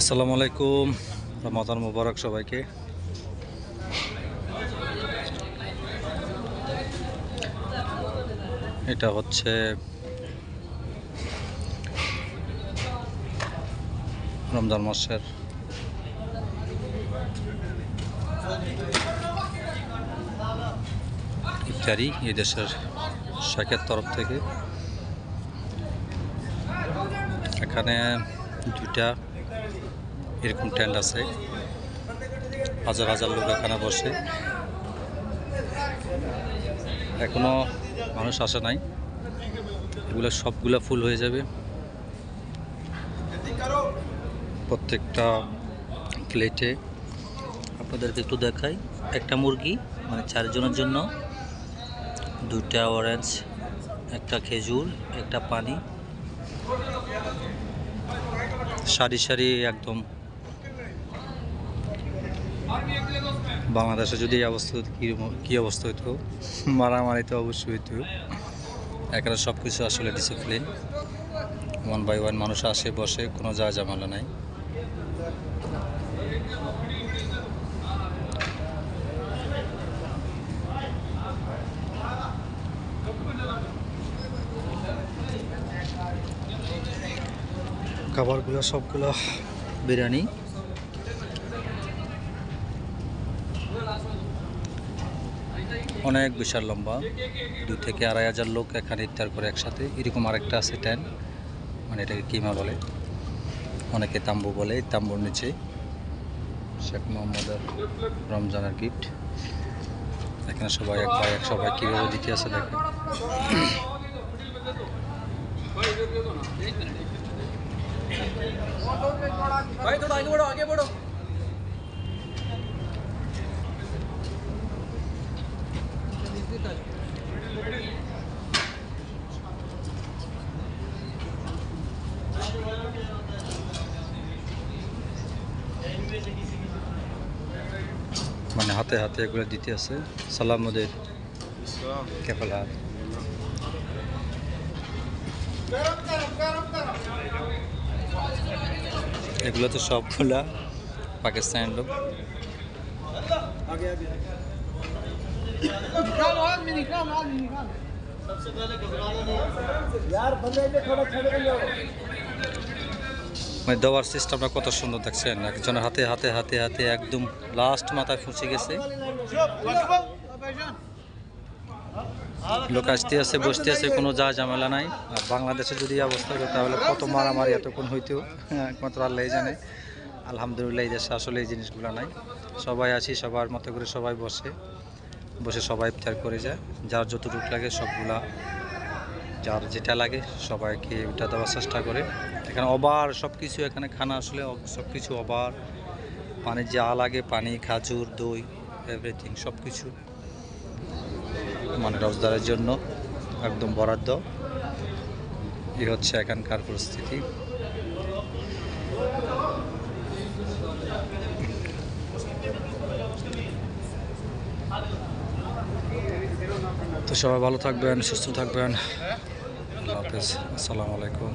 আসসালামু আলাইকুম, রমাদান মুবারক সবাইকে। এটা হচ্ছে রমজান মাসের ইফতারি এই দেশের শাকের তরফ থেকে। এখানে দুইটা এরকম টেন্ট আছে, হাজার হাজার লোক এখানে বসে। এখনো মানুষ আসে নাই, এগুলো সবগুলা ফুল হয়ে যাবে। প্রত্যেকটা প্লেটে আপনাদেরকে একটু দেখাই, একটা মুরগি মানে 4 জনের জন্য, 2টা অরেঞ্জ, একটা খেজুর, একটা পানি, সারি সারি একদম। বাংলাদেশে যদি এই অবস্থা কী অবস্থা হইতো, মারামারি তো অবশ্যই হইতো। এখানে সব কিছু আসলে ডিসিপ্লিন, 1 বাই 1 মানুষ আসে বসে, কোনো যা ঝামেলা নাই। খাবারগুলো সবগুলো বিরিয়ানি। অনেক বিশাল লম্বা, 2 থেকে 2.5 হাজার লোক এখানে ইফতার করে একসাথে। এরকম আরেকটা আছে টেন্ট, মানে এটাকে কিমা বলে, অনেকে তাম্বু বলে। তাম্বুর নিচে শেখ মোহাম্মদের রমজানের গিফট। এখানে সবাই এক ভাই এক সবাই কীভাবে দিতে আছে দেখে। মানে হাতে হাতে এগুলো দিতে আছে। সালাম ওদের কেফাল হাত। এগুলো তো সবগুলা পাকিস্তানের লোক। মানে দেওয়ার সিস্টেমটা কত সুন্দর দেখছেন, একজনের হাতে হাতে হাতে হাতে একদম লাস্ট মাথায় পৌঁছে গেছে। লোক আসতে আছে, বসতে আছে, কোনো যা ঝামেলা নাই। আর বাংলাদেশে যদি অবস্থা হতো তাহলে কত মারামারি এতক্ষণ হইতো, একমাত্র আল্লাহ জানে। আলহামদুলিল্লাহ এই দেশে আসলে এই জিনিসগুলো নাই। সবাই আসি, সবার মতো করে সবাই বসে বসে সবাই ইফতার করে যায়। যার যতটুকু লাগে সবগুলা, যার যেটা লাগে সবাইকে ওটা দেওয়ার চেষ্টা করে। এখানে ওভার সব কিছু, এখানে খানা আসলে সব কিছু ওভার। পানির যা লাগে, পানি, খাজুর, দই, এভরিথিং সব কিছু মানে রোজদারের জন্য একদম বরাদ্দ। এই হচ্ছে এখানকার পরিস্থিতি। তো সবাই ভালো থাকবেন, সুস্থ থাকবেন। আল্লাহ হাফেজ, আসসালামু আলাইকুম।